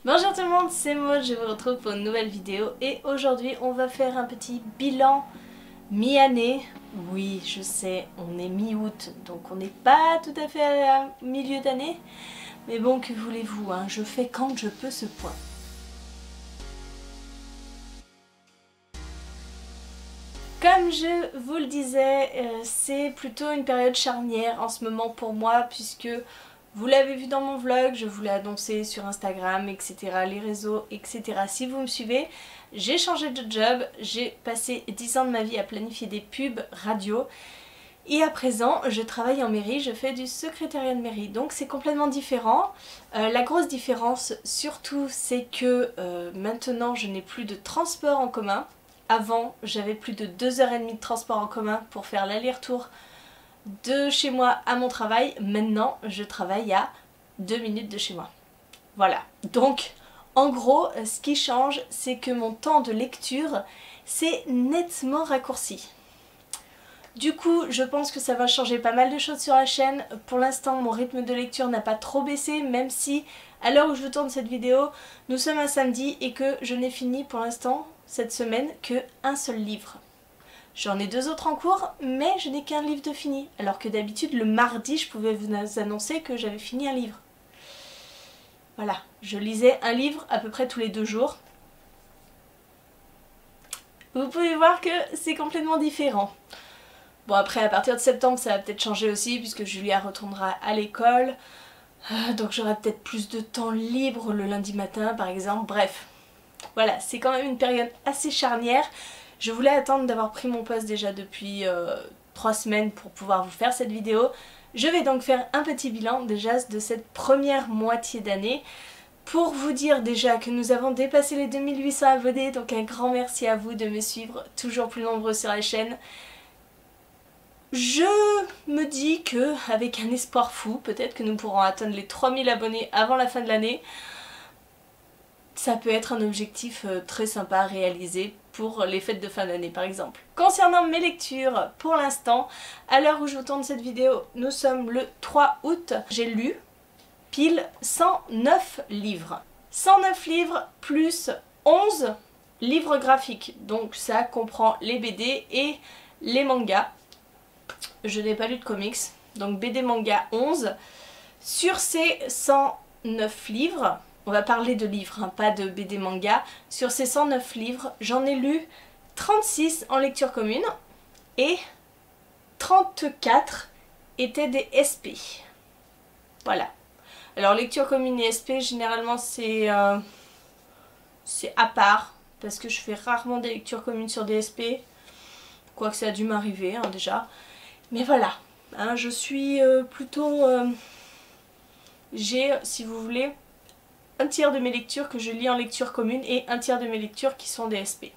Bonjour tout le monde, c'est Maud, je vous retrouve pour une nouvelle vidéo et aujourd'hui on va faire un petit bilan mi-année. Oui, je sais, on est mi-août, donc on n'est pas tout à fait à milieu d'année. Mais bon, que voulez-vous, hein, je fais quand je peux ce point. Comme je vous le disais, c'est plutôt une période charnière en ce moment pour moi puisque vous l'avez vu dans mon vlog, je vous l'ai annoncé sur Instagram, etc., les réseaux, etc. Si vous me suivez, j'ai changé de job, j'ai passé 10 ans de ma vie à planifier des pubs radio et à présent je travaille en mairie, je fais du secrétariat de mairie, donc c'est complètement différent. La grosse différence surtout c'est que maintenant je n'ai plus de transport en commun. Avant, j'avais plus de 2h30 de transport en commun pour faire l'aller-retour de chez moi à mon travail. Maintenant, je travaille à 2 minutes de chez moi. Voilà. Donc, en gros, ce qui change, c'est que mon temps de lecture s'est nettement raccourci. Du coup, je pense que ça va changer pas mal de choses sur la chaîne. Pour l'instant, mon rythme de lecture n'a pas trop baissé, même si, à l'heure où je tourne cette vidéo, nous sommes un samedi et que je n'ai fini pour l'instant, cette semaine, qu'un seul livre. J'en ai 2 autres en cours, mais je n'ai qu'un livre de fini. Alors que d'habitude, le mardi, je pouvais vous annoncer que j'avais fini un livre. Voilà, je lisais un livre à peu près tous les 2 jours. Vous pouvez voir que c'est complètement différent. Bon, après, à partir de septembre, ça va peut-être changer aussi, puisque Julia retournera à l'école. Donc j'aurai peut-être plus de temps libre le lundi matin, par exemple. Bref, voilà, c'est quand même une période assez charnière. Je voulais attendre d'avoir pris mon poste déjà depuis 3 semaines pour pouvoir vous faire cette vidéo. Je vais donc faire un petit bilan déjà de cette première moitié d'année. Pour vous dire déjà que nous avons dépassé les 2800 abonnés, donc un grand merci à vous de me suivre, toujours plus nombreux sur la chaîne. Je me dis que avec un espoir fou, peut-être que nous pourrons atteindre les 3000 abonnés avant la fin de l'année. Ça peut être un objectif très sympa à réaliser pour les fêtes de fin d'année par exemple. Concernant mes lectures, pour l'instant, à l'heure où je vous tourne cette vidéo, nous sommes le 3 août. J'ai lu pile 109 livres. 109 livres plus 11 livres graphiques. Donc ça comprend les BD et les mangas. Je n'ai pas lu de comics. Donc BD manga 11. Sur ces 109 livres, on va parler de livres, hein, pas de BD manga. Sur ces 109 livres, j'en ai lu 36 en lecture commune et 34 étaient des SP. Voilà. Alors lecture commune et SP, généralement c'est à part, parce que je fais rarement des lectures communes sur des SP. Quoique ça a dû m'arriver hein, déjà. Mais voilà, hein, je suis plutôt... j'ai, si vous voulez, un tiers de mes lectures que je lis en lecture commune et un tiers de mes lectures qui sont des SP.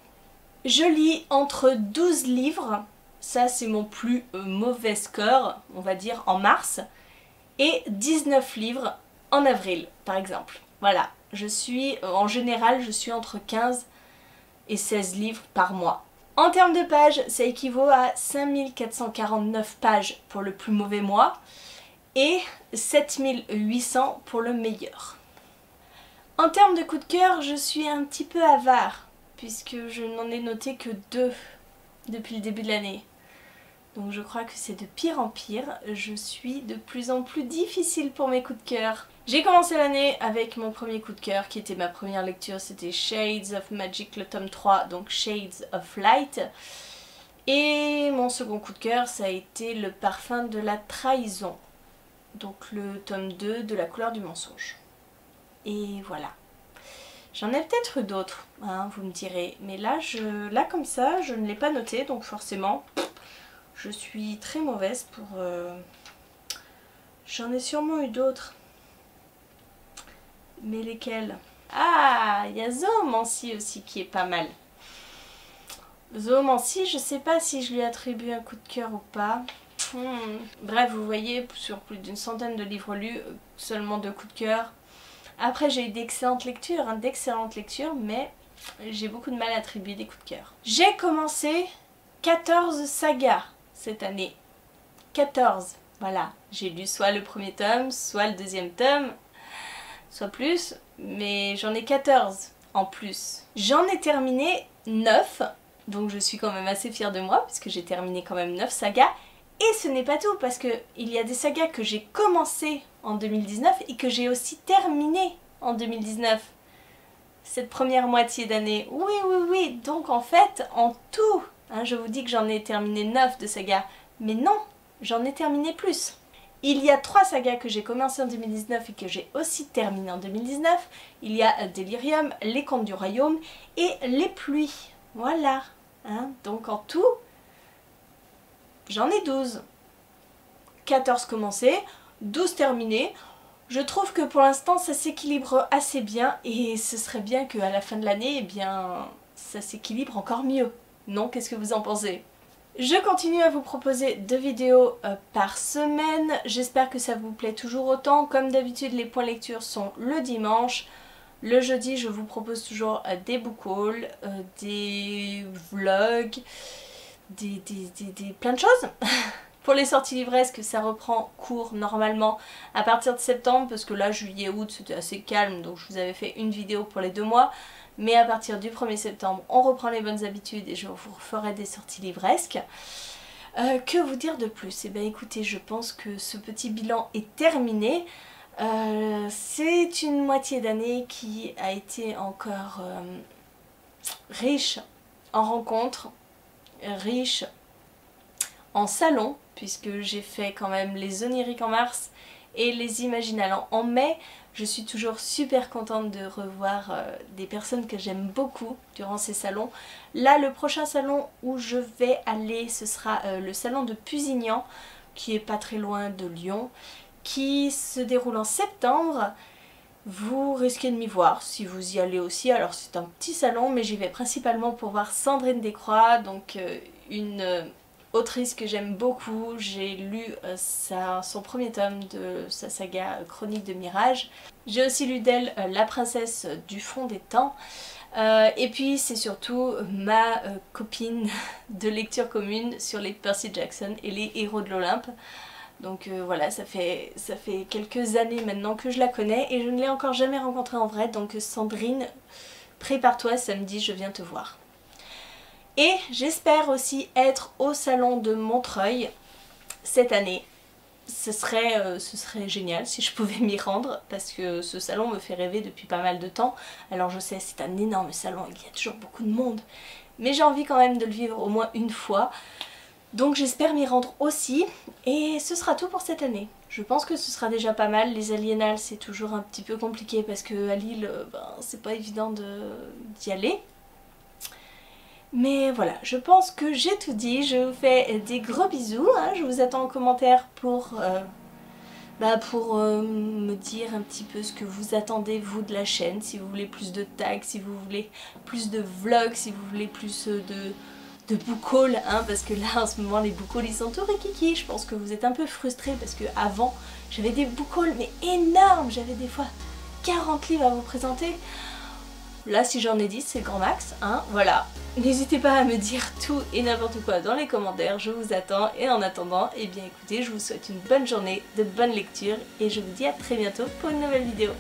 Je lis entre 12 livres, ça c'est mon plus mauvais score, on va dire, en mars, et 19 livres en avril, par exemple. Voilà, je suis, en général, je suis entre 15 et 16 livres par mois. En termes de pages, ça équivaut à 5449 pages pour le plus mauvais mois et 7800 pour le meilleur. En termes de coup de cœur, je suis un petit peu avare, puisque je n'en ai noté que 2 depuis le début de l'année. Donc je crois que c'est de pire en pire, je suis de plus en plus difficile pour mes coups de cœur. J'ai commencé l'année avec mon premier coup de cœur, qui était ma première lecture, c'était Shades of Magic, le tome 3, donc Shades of Light. Et mon second coup de cœur, ça a été Le parfum de la trahison, donc le tome 2 de La couleur du mensonge. Et voilà. J'en ai peut-être d'autres, hein, vous me direz. Mais là, là comme ça, je ne l'ai pas noté, donc forcément, je suis très mauvaise pour... J'en ai sûrement eu d'autres. Mais lesquels? Ah, il y a Zoomancy aussi qui est pas mal. Zoomancy, je sais pas si je lui attribue un coup de cœur ou pas. Bref, vous voyez, sur plus d'une centaine de livres lus, seulement 2 coups de cœur. Après j'ai eu d'excellentes lectures, mais j'ai beaucoup de mal à attribuer des coups de cœur. J'ai commencé 14 sagas cette année. 14, voilà. J'ai lu soit le premier tome, soit le deuxième tome, soit plus, mais j'en ai 14 en plus. J'en ai terminé 9, donc je suis quand même assez fière de moi, puisque j'ai terminé quand même 9 sagas. Et ce n'est pas tout, parce qu'il y a des sagas que j'ai commencé en 2019 et que j'ai aussi terminé en 2019. Cette première moitié d'année. Oui, oui, oui. Donc en fait, en tout, hein, je vous dis que j'en ai terminé 9 de sagas. Mais non, j'en ai terminé plus. Il y a 3 sagas que j'ai commencé en 2019 et que j'ai aussi terminé en 2019. Il y a Delirium, Les Contes du Royaume et Les Pluies. Voilà. Hein, donc en tout, j'en ai 12. 14 commencés, 12 terminés. Je trouve que pour l'instant ça s'équilibre assez bien et ce serait bien qu'à la fin de l'année, eh bien, ça s'équilibre encore mieux. Non, qu'est-ce que vous en pensez? Je continue à vous proposer 2 vidéos par semaine. J'espère que ça vous plaît toujours autant. Comme d'habitude, les points lecture sont le dimanche. Le jeudi, je vous propose toujours des book hauls, des vlogs, plein de choses. Pour les sorties livresques, ça reprend cours normalement à partir de septembre, parce que là, juillet, août, c'était assez calme, donc je vous avais fait une vidéo pour les 2 mois. Mais à partir du 1er septembre, on reprend les bonnes habitudes et je vous ferai des sorties livresques. Que vous dire de plus? Eh bien écoutez, je pense que ce petit bilan est terminé. C'est une moitié d'année qui a été encore riche en rencontres, riche en salons, puisque j'ai fait quand même les oniriques en mars et les imaginales en mai. Je suis toujours super contente de revoir des personnes que j'aime beaucoup durant ces salons. Là, le prochain salon où je vais aller, ce sera le salon de Pusignan, qui est pas très loin de Lyon, qui se déroule en septembre. Vous risquez de m'y voir si vous y allez aussi. Alors c'est un petit salon, mais j'y vais principalement pour voir Sandrine Descroix, donc une autrice que j'aime beaucoup. J'ai lu son premier tome de sa saga Chronique de Mirage. J'ai aussi lu d'elle La princesse du fond des temps. Et puis c'est surtout ma copine de lecture commune sur les Percy Jackson et les héros de l'Olympe. Donc voilà, ça fait quelques années maintenant que je la connais et je ne l'ai encore jamais rencontrée en vrai. Donc Sandrine, prépare-toi, samedi je viens te voir. Et j'espère aussi être au salon de Montreuil cette année. Ce serait génial si je pouvais m'y rendre, parce que ce salon me fait rêver depuis pas mal de temps. Alors je sais, c'est un énorme salon, il y a toujours beaucoup de monde, mais j'ai envie quand même de le vivre au moins une fois. Donc j'espère m'y rendre aussi, et ce sera tout pour cette année. Je pense que ce sera déjà pas mal. Les aliénales c'est toujours un petit peu compliqué parce que à Lille, c'est pas évident d'y aller. Mais voilà, je pense que j'ai tout dit. Je vous fais des gros bisous, hein. Je vous attends en commentaire pour me dire un petit peu ce que vous attendez vous de la chaîne. Si vous voulez plus de tags, si vous voulez plus de vlogs, si vous voulez plus de book haul, hein, parce que là en ce moment les book hauls ils sont tout rikiki. Je pense que vous êtes un peu frustrés parce que avant j'avais des book hauls mais énormes, j'avais des fois 40 livres à vous présenter. Là si j'en ai 10 c'est le grand max, hein, voilà. N'hésitez pas à me dire tout et n'importe quoi dans les commentaires, je vous attends. Et en attendant, eh bien écoutez, je vous souhaite une bonne journée, de bonnes lectures et je vous dis à très bientôt pour une nouvelle vidéo.